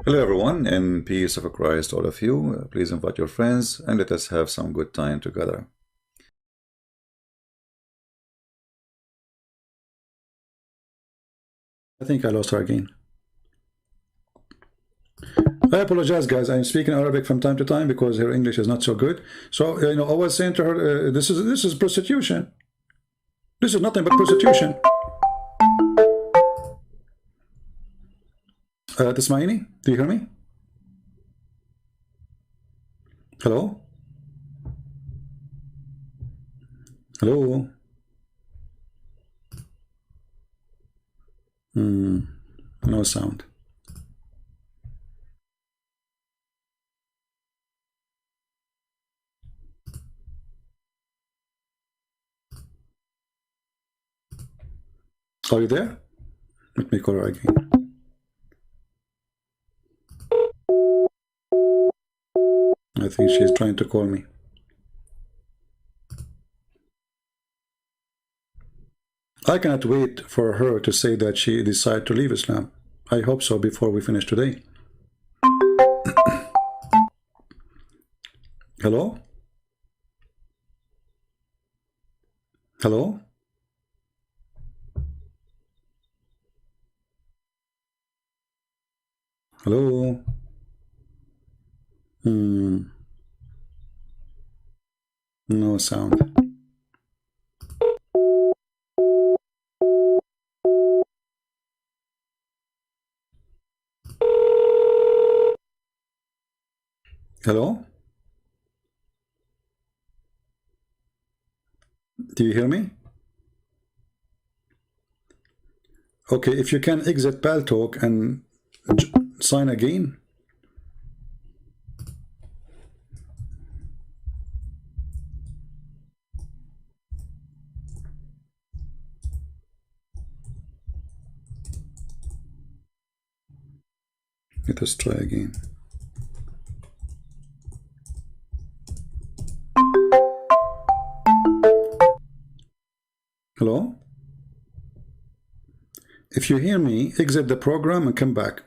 Hello everyone, and peace of Christ all of you. Please invite your friends and let us have some good time together. I think I lost her again. I apologize, guys. I'm speaking Arabic from time to time because her English is not so good. So, I was saying to her, this is prostitution. This is nothing but prostitution. Tismaini, do you hear me? Hello? Hello? No sound. Are you there? Let me call her again. I think she's trying to call me. I cannot wait for her to say that she decided to leave Islam. I hope so before we finish today. Hello? Hello? Hello? No sound. Hello? Do you hear me? Okay, if you can exit Paltalk and sign again. Let us try again. Hello? If you hear me, exit the program and come back.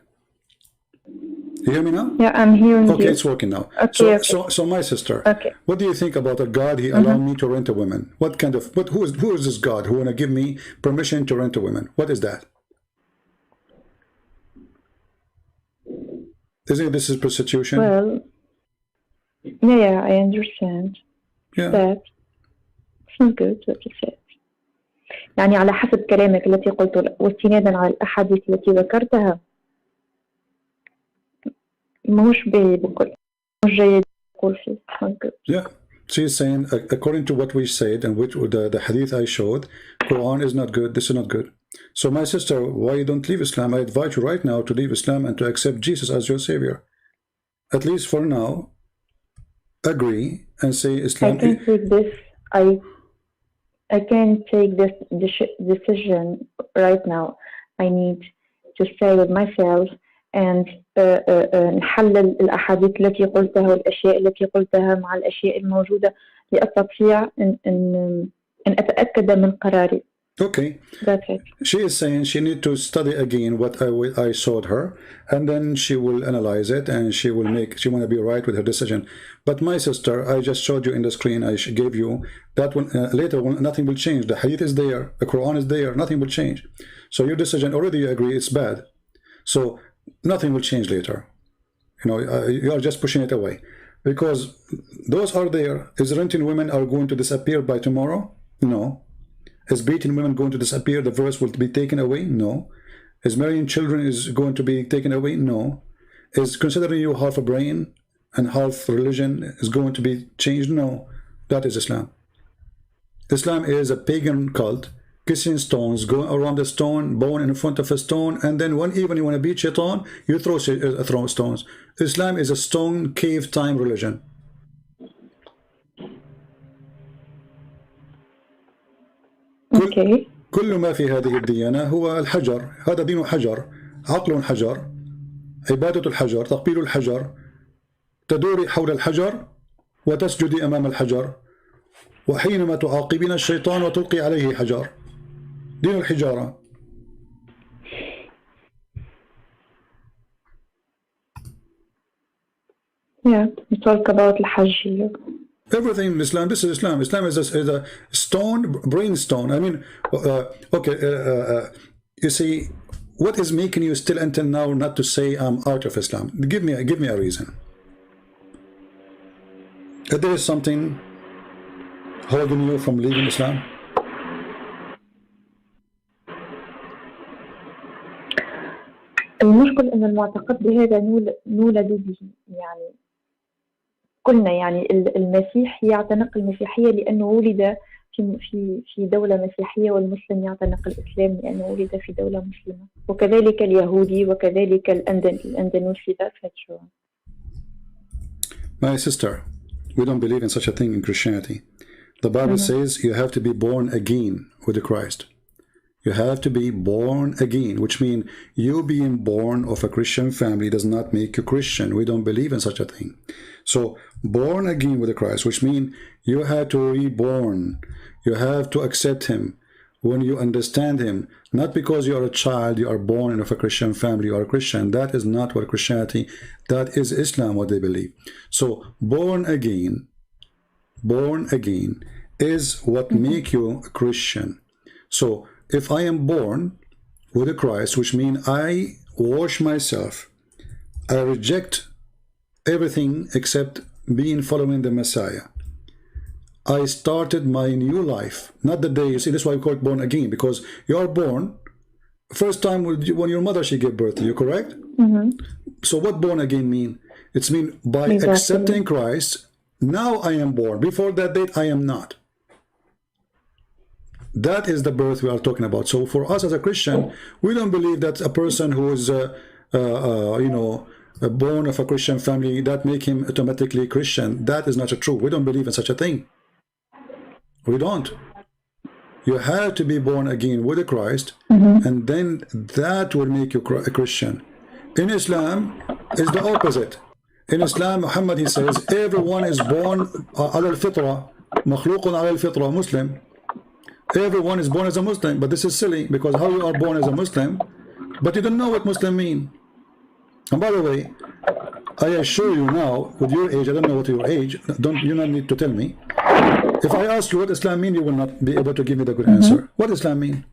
You hear me now? Yeah, I'm hearing you. Okay, it's working now. Okay, so my sister, okay. What do you think about a God? He allowed me to rent a woman. What kind of, who is this God who wanna give me permission to rent a woman? What is that? Isn't this is prostitution? Well, yeah, I understand. Yeah. But it's not good what you said. يعني على حسب كلامك التي قلته واستنادا على الأحاديث التي ذكرتها ماهوش بكل مش جيد أقول فيه. It's not good. Yeah. She's saying, according to what we said and which the hadith I showed, Quran is not good, this is not good. So my sister, why you don't leave Islam? I invite you right now to leave Islam and to accept Jesus as your savior. At least for now, agree and say Islam. I can't take this. I can't take this decision right now. I need to stay with myself and نحلل الأحاديث التي قلتها والأشياء التي قلتها مع الأشياء الموجودة لأستطيع أن أتأكد من قراري. Okay. That's it. She is saying she need to study again what I showed her, and then she will analyze it and she want to be right with her decision. But my sister, I just showed you in the screen, I gave you that one. Later, nothing will change. The hadith is there, the Quran is there, nothing will change. So your decision, already you agree it's bad. So nothing will change later. You are just pushing it away. Because those are there. Is renting women are going to disappear by tomorrow? No. Is beating women going to disappear? The verse will be taken away? No. Is marrying children is going to be taken away? No. Is considering you half a brain and half religion is going to be changed? No. That is Islam. Islam is a pagan cult, kissing stones, going around the stone, bowing in front of a stone, and then when even you want to beat shaitan, you throw stones. Islam is a stone cave time religion. Okay. كل ما في هذه الديانة هو الحجر. هذا دين حجر، عقل حجر، عبادة الحجر، تقبيل الحجر، تدوري حول الحجر وتسجدي أمام الحجر، وحينما تعاقبين الشيطان وتلقي عليه حجر. دين الحجارة. Yeah, we talk about Al-Hajj here. Everything in Islam, this is Islam. Islam is a stone, brain stone. I mean, okay, you see, what is making you still until now not to say I'm out of Islam? Give me a reason. If there is something holding you from leaving Islam? المشكل أن المعتقد بهذا نولد به، يعني قلنا يعني المسيح يعتنق المسيحية لأنه ولد في دولة مسيحية، والمسلم يعتنق الإسلام لأنه ولد في دولة مسلمة، وكذلك اليهودي وكذلك الأندونيسي. My sister, we don't believe in such a thing in Christianity. The Bible says you have to be born again with Christ. You have to be born again, which means you being born of a Christian family does not make you Christian. We don't believe in such a thing. So born again with Christ, which means you have to reborn. You have to accept him when you understand him. Not because you are a child, you are born of a Christian family, you are a Christian. That is not what Christianity, that is Islam, what they believe. So born again is what make you a Christian. So if I am born with Christ, which means I wash myself, I reject everything except being following the Messiah. I started my new life, not the day, you see, that's why we call it born again, because you are born, first time when your mother, she gave birth to you, correct? So what born again mean? It's mean by accepting Christ, now I am born. Before that date, I am not. That is the birth we are talking about. So for us as a Christian, we don't believe that a person who is, you know, born of a Christian family, that make him automatically Christian. That is not true. We don't believe in such a thing. We don't. You have to be born again with Christ, and then that will make you a Christian. In Islam, is the opposite. In Islam, Muhammad, he says, everyone is born على الفطرة, مخلوق على الفطرة, Muslim. Everyone is born as a Muslim, but this is silly, because how you are born as a Muslim, but you don't know what Muslim mean. And by the way, I assure you now, with your age, I don't know what your age, you don't need to tell me. If I ask you what Islam mean, you will not be able to give me the good answer. What does Islam mean?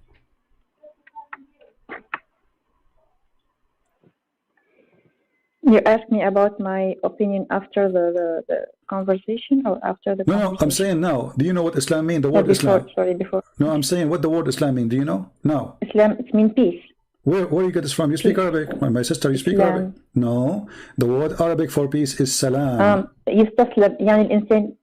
You asked me about my opinion after the conversation, or after the conversation? No, I'm saying now. Do you know what Islam mean? The word before, Islam. Sorry, before. No, I'm saying what the word Islam mean. Do you know? Now. Islam, it means peace. Where you get this from? You speak Arabic. My sister, you speak Islam. Arabic. No, the word Arabic for peace is salam. يستسلم يعني الإنسان.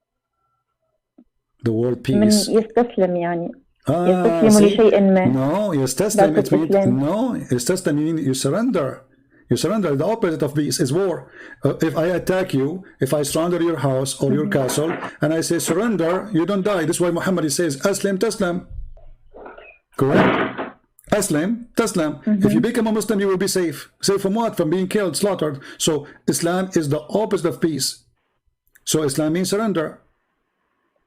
The word peace. يستسلم يعني. يستسلم لشيء ما. No, يستسلم, it means, no, يستسلم means you surrender. You surrender. The opposite of peace is war. If I attack you, if I surrender your house or your castle, and I say surrender, you don't die. This is why Muhammad says, Aslim Taslam. Correct? Aslim Taslam. If you become a Muslim, you will be safe. Safe from what? From being killed, slaughtered. So Islam is the opposite of peace. So Islam means surrender.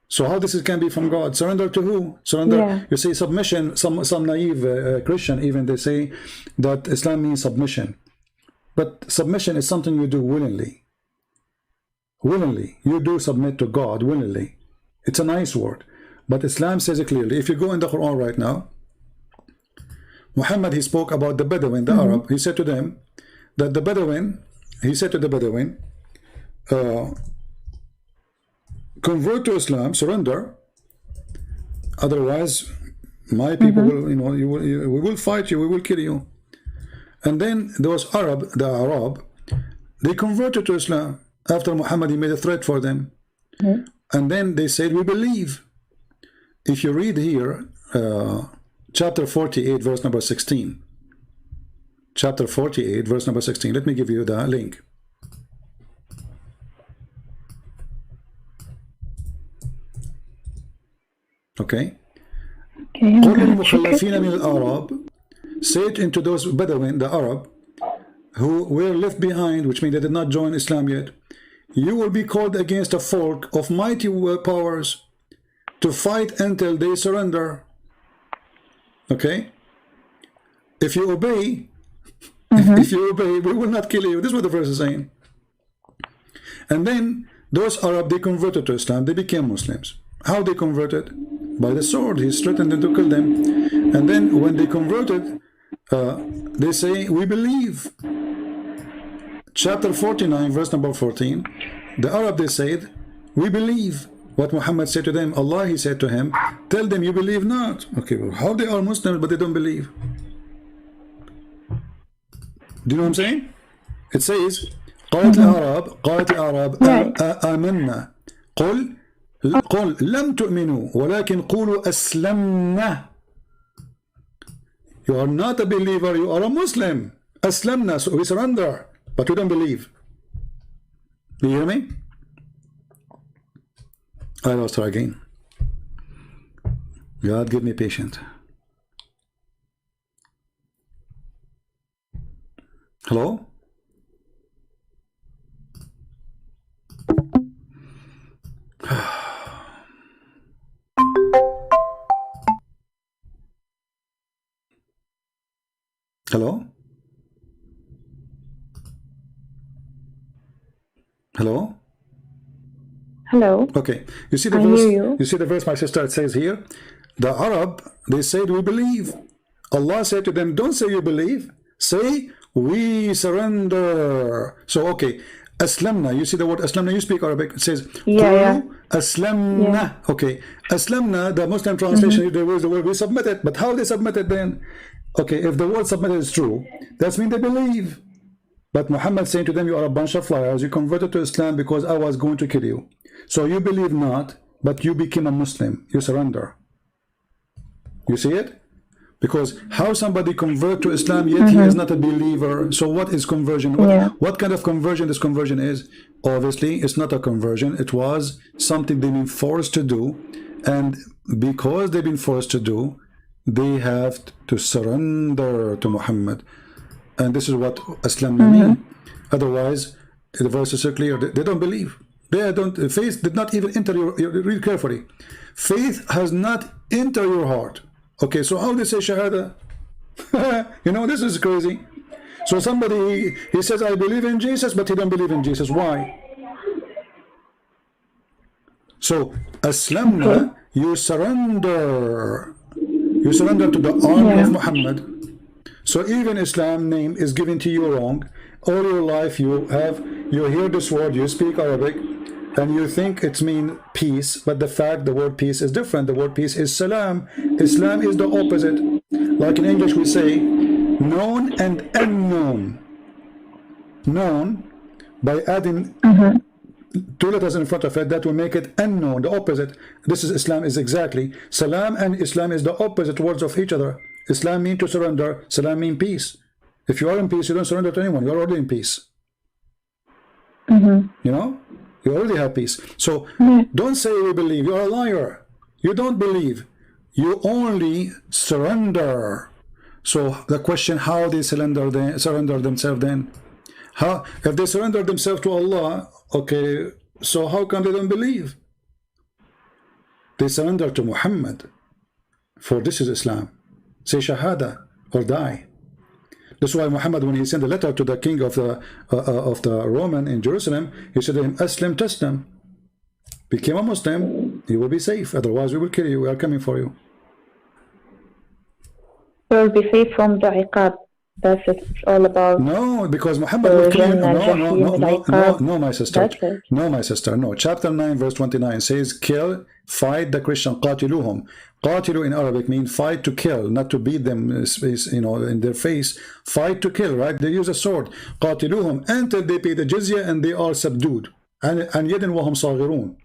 So how this can be from God? Surrender to who? Surrender. Yeah. You say submission. Some naive Christian even, they say that Islam means submission. But submission is something you do willingly. Willingly. You do submit to God willingly. It's a nice word. But Islam says it clearly. If you go in the Quran right now, Muhammad, he spoke about the Bedouin, the Arab. He said to them that the Bedouin, he said to the Bedouin, convert to Islam, surrender. Otherwise, my people will, you know, we will fight you, we will kill you. And then there was the Arab, they converted to Islam after Muhammad, he made a threat for them. And then they said, we believe. If you read here, chapter 48, verse number 16. Chapter 48, verse number 16. Let me give you the link. Okay. قل المخلفين من الأعراب, say it into those Bedouin, the Arab, who were left behind, which means they did not join Islam yet. You will be called against a folk of mighty powers to fight until they surrender. Okay? If you obey, if you obey, we will not kill you. This is what the verse is saying. And then those Arab, they converted to Islam, they became Muslims. How they converted? By the sword. He threatened them to kill them. And then when they converted, they say, we believe. Chapter 49, verse number 14, the Arab, they said, we believe. What Muhammad said to them, Allah, he said to him, tell them you believe not. Okay, well, how they are Muslims but they don't believe? Do you know what I'm saying? It says, قالت الأعراب آمنا قل لم تؤمنوا ولكن قولوا أسلمنا. You are not a believer, you are a Muslim. أسلمنا, so we surrender, but we don't believe. Do you hear me? I lost her again. God give me patience. Hello? Hello? Hello? Hello. Okay. You see the I verse? hear you. You see the verse, my sister, it says here, the Arab, they said we believe. Allah said to them, don't say you believe, say we surrender. So okay, Aslamna, you see the word Aslamna, you speak Arabic, it says Yeah. Aslamna. Yeah. Okay, Aslamna, the Muslim translation, there was the word we submitted, but how they submitted then? Okay, if the word submitted is true, that means they believe. But Muhammad saying to them, you are a bunch of liars, you converted to Islam because I was going to kill you. So you believe not, but you became a Muslim, you surrender. You see it? Because how somebody convert to Islam yet he is not a believer? So what is conversion? What kind of conversion this conversion is? Obviously it's not a conversion, it was something they've been forced to do, and because they've been forced to do, they have to surrender to Muhammad. And this is what Islam mean. Otherwise the verse is so clear, they don't believe. They don't, faith did not even enter your read carefully. Faith has not entered your heart. Okay, so how they say Shahada? You know, this is crazy. So somebody, he says, I believe in Jesus, but he don't believe in Jesus. Why? So, Aslamna, you surrender. You surrender to the arm of Muhammad. So even Islam name is given to you wrong. All your life you hear this word, you speak Arabic, and you think it's mean peace, but the fact the word peace is different. The word peace is salam. Islam is the opposite. Like in English we say known and unknown. Known, by adding two letters in front of it, that will make it unknown, the opposite. This is Islam is exactly. Salam and Islam is the opposite words of each other. Islam means to surrender, salam means peace. If you are in peace, you don't surrender to anyone, you're already in peace. You know? You already have peace. So don't say you believe, you're a liar. You don't believe. You only surrender. So the question, how they surrender themselves then? How, if they surrender themselves to Allah, okay, so how come they don't believe? They surrender to Muhammad. For this is Islam. Say Shahada or die. That's why Muhammad, when he sent a letter to the king of the Roman in Jerusalem, he said to him, Aslim Taslim. Become a Muslim, you will be safe. Otherwise, we will kill you. We are coming for you. We'll be safe from the iqab. That's it. It's all about. No, because Muhammad will kill you. No, my sister. No, my sister. No. Chapter 9, verse 29 says, kill, fight the Christian. Qatiluhum. Qatilu in Arabic means fight to kill, not to beat them, you know, in their face. Fight to kill, right? They use a sword. Qatiluhum until they pay the jizya and they are subdued. And yadin wahum saghirun.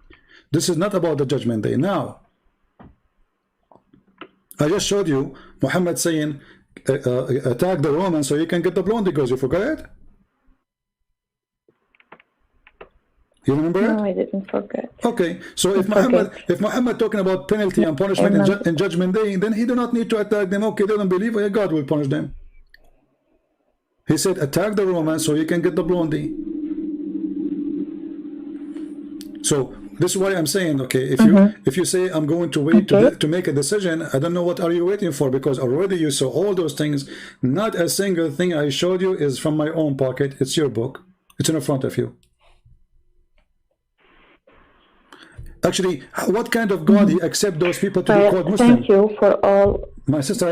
This is not about the judgment day. Now, I just showed you Muhammad saying, attack the Romans so you can get the blonde because you forgot it? You remember it? No, I didn't forget. Okay, so if Muhammad talking about penalty and punishment in Judgment Day, then he do not need to attack them. Okay, they don't believe, God will punish them. He said, attack the Romans so you can get the blondie. So this is why I'm saying, okay, if you say I'm going to wait to make a decision, I don't know what are you waiting for, because already you saw all those things. Not a single thing I showed you is from my own pocket. It's your book. It's in front of you. Actually, what kind of God he accept those people to be called Muslim? Thank you for all. My sister,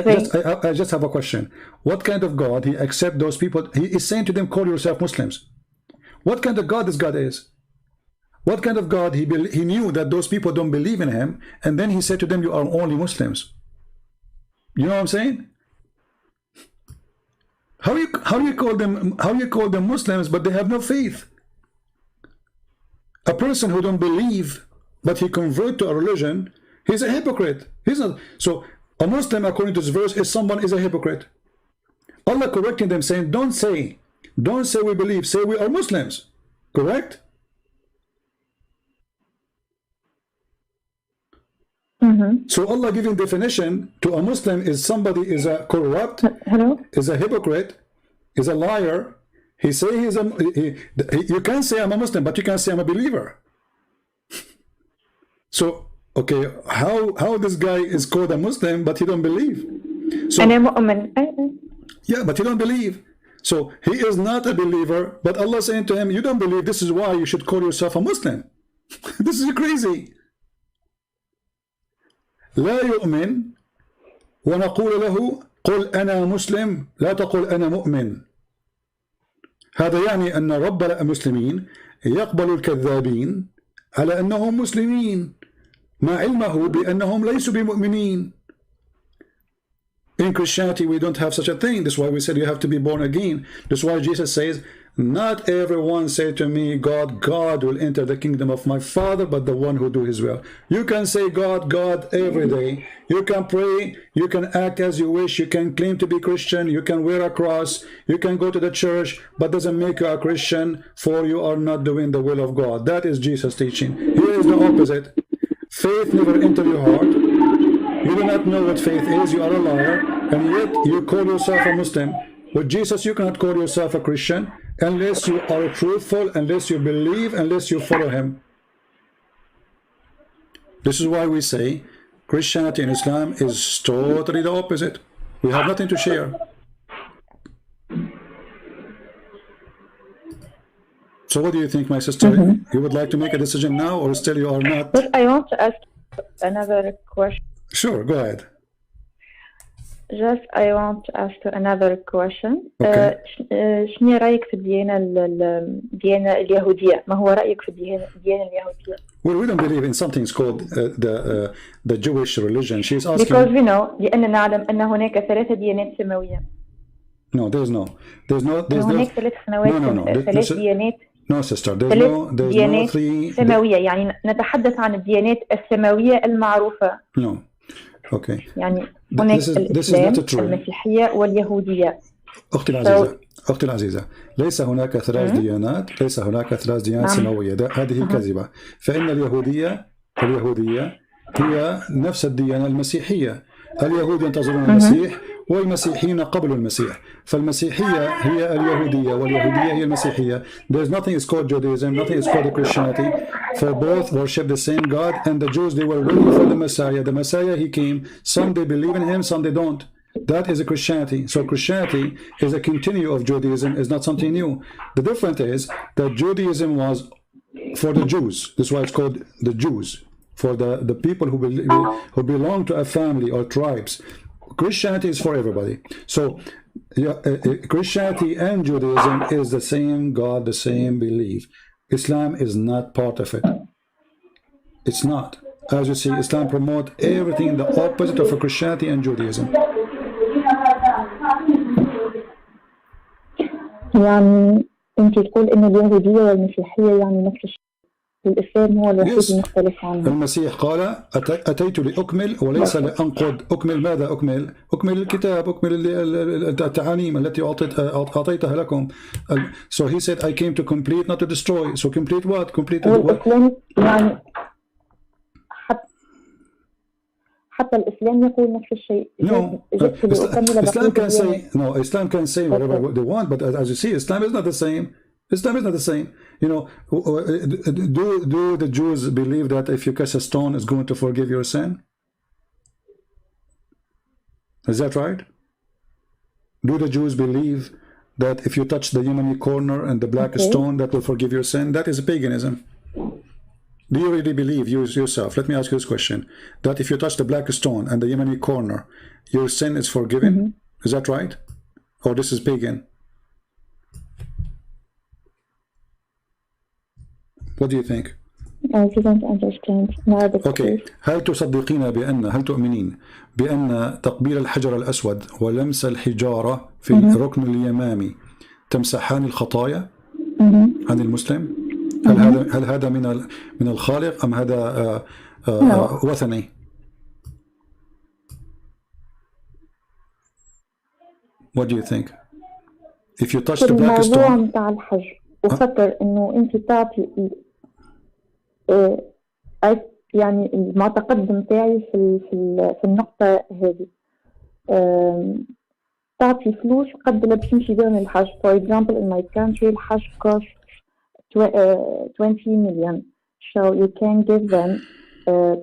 I just have a question. What kind of God he accept those people? He is saying to them, call yourself Muslims. What kind of God this God is? What kind of God he knew that those people don't believe in him, and then he said to them, you are only Muslims. You know what I'm saying? How you call them Muslims, but they have no faith? A person who don't believe, but he convert to a religion, he's a hypocrite. He's not. So a Muslim, according to this verse, is someone is a hypocrite. Allah correcting them, saying, don't say we believe, say we are Muslims. Correct? So Allah giving definition to a Muslim is somebody is a corrupt, is a hypocrite, is a liar. He say he's you can't say I'm a Muslim, but you can say I'm a believer. So okay, how this guy is called a Muslim, but he don't believe? So yeah, but he don't believe. So he is not a believer, but Allah saying to him, you don't believe, this is why you should call yourself a Muslim. This is crazy. لا يؤمن ونقول له قل أنا مسلم لا تقل أنا مؤمن. هذا يعني أن رب المسلمين يقبل الكذابين على أنهم مسلمين مع علمه بأنهم ليسوا بمؤمنين. In Christianity we don't have such a thing. That's why we said you have to be born again. That's why Jesus says, not everyone say to me, God will enter the kingdom of my Father, but the one who do his will. You can say God every day. You can pray, you can act as you wish, you can claim to be Christian, you can wear a cross, you can go to the church, but doesn't make you a Christian, for you are not doing the will of God. That is Jesus' teaching. Here is the opposite. Faith never enter your heart. You do not know what faith is, you are a liar, and yet you call yourself a Muslim. With Jesus you cannot call yourself a Christian unless you are truthful, unless you believe, unless you follow him. This is why we say Christianity and Islam is totally the opposite. We have nothing to share. So what do you think, my sister? You would like to make a decision now, or still you are not? But I want to ask another question. Sure, go ahead. Just I want to ask another question. Okay. شنو رأيك في الديانة اليهودية؟ ما هو رأيك في الديانة اليهودية؟ Well, we don't believe in something called the Jewish religion. She's asking. Because we know لأننا نعلم أن هناك 3 ديانات سماوية. No, there's no. هناك 3 سماوات. 3 ديانات. No, sister. There's no 3 سماوية. يعني نتحدث عن الديانات السماوية المعروفة. No. Okay. يعني هناك الإسلام، المسيحية واليهودية. أختي العزيزة، ليس هناك 3 ديانات، ليس هناك 3 ديانات سماوية. هذه كذبة. فإن اليهودية هي نفس الديانة المسيحية. اليهود ينتظرون المسيح والمسيحيين قبل المسيح. فالمسيحية هي اليهودية واليهودية هي المسيحية. There's nothing is called Judaism, nothing is called Christianity. For both worship the same God, and the Jews, they were waiting for the Messiah. The Messiah, he came. Some they believe in him, some they don't. That is a Christianity. So Christianity is a continue of Judaism, is not something new. The difference is that Judaism was for the Jews. That's why it's called the Jews. For the people who belong to a family or tribes. Christianity is for everybody. So Christianity and Judaism is the same God, the same belief. Islam is not part of it. It's not. As you see, Islam promotes everything the opposite of Christianity and Judaism. يعني أنت تقول إن اليهودية والمسيحية يعني نفس الشيء. الإسلام هو الوحيد المختلف عنه. المسيح قال أتيت لأكمل وليس لأنقض. أكمل ماذا أكمل؟ أكمل الكتاب، أكمل التعاليم التي أعطيتها لكم. So he said I came to complete, not to destroy. So complete what? Complete what? يعني حتى الإسلام يقول نفس الشيء. No, Islam can say whatever they want, but as you see, Islam is not the same. Islam is not the same. You know, do the Jews believe that if you cast a stone is going to forgive your sin? Is that right? Do the Jews believe that if you touch the Yemeni corner and the black stone that will forgive your sin? That is paganism. Do you really believe yourself? Let me ask you this question: that if you touch the black stone and the Yemeni corner, your sin is forgiven? Is that right? Or this is pagan? What do you think? I didn't understand. Arabic, اوكي please. هل تؤمنين بأن تقبيل الحجر الأسود ولمس الحجارة في الركن اليمامي تمسحان الخطايا عن المسلم؟ هل هذا من الخالق أم هذا وثني؟ What do you think? If you touch the black الموضوع stone متاع الحج وفكر إنه أنت تعطي يعني المعتقد متاعي في النقطة هذه، تعطي فلوس قد اللي باش تمشي بهم الحج. For example, in my country الحج costs 20 million, so you can give them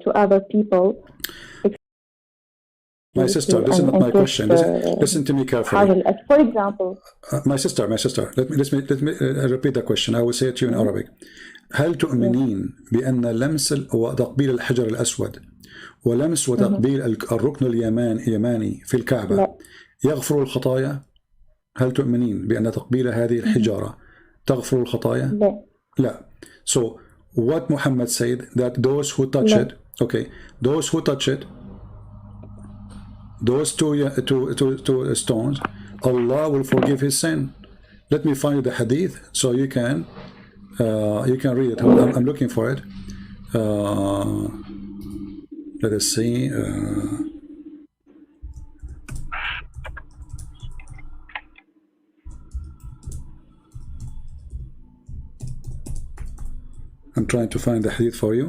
to other people. My sister, this is not my question. Listen to me carefully. For example, my sister, let me repeat the question. I will say it to you in Arabic. هل تؤمنين بأن لمس وتقبيل الحجر الأسود ولمس وتقبيل الركن اليماني في الكعبة لا. يغفر الخطايا؟ هل تؤمنين بأن تقبيل هذه الحجارة تغفر الخطايا؟ لا. لا. So what Muhammad said, that those who touch لا. it, okay, those who touch it, those two stones, Allah will forgive his sin. Let me find you the hadith so you can read it. I'm looking for it. Let us see. I'm trying to find the hadith for you.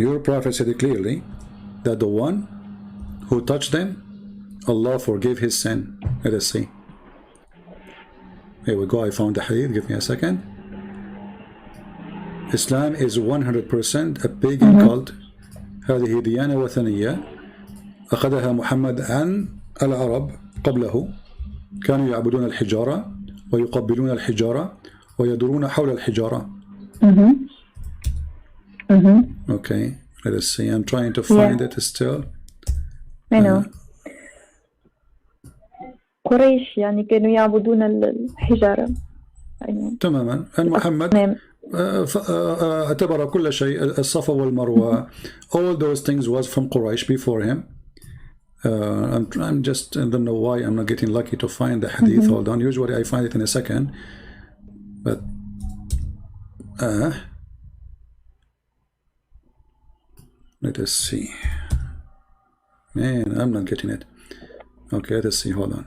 Your prophet said it clearly that the one who touched them, Allah forgave his sin. Let us see. Here we go. I found the hadith. Give me a second. Islam is 100% a pagan cult. هذه ديانة وثنية أخذها محمد عن العرب قبله. كانوا يعبدون الحجارة ويقبلون الحجارة ويدورون حول الحجارة. Okay, let us see. I'm trying to find it still. I know. قريش يعني كانوا يعبدون الحجارة. تماما. محمد اعتبر كل شيء الصفا والمروة. All those things was from Quraysh before him. I'm just, I don't know why I'm not getting lucky to find the hadith. Hold on. Usually I find it in a second. But let us see. Man, I'm not getting it. Okay, let us see. Hold on.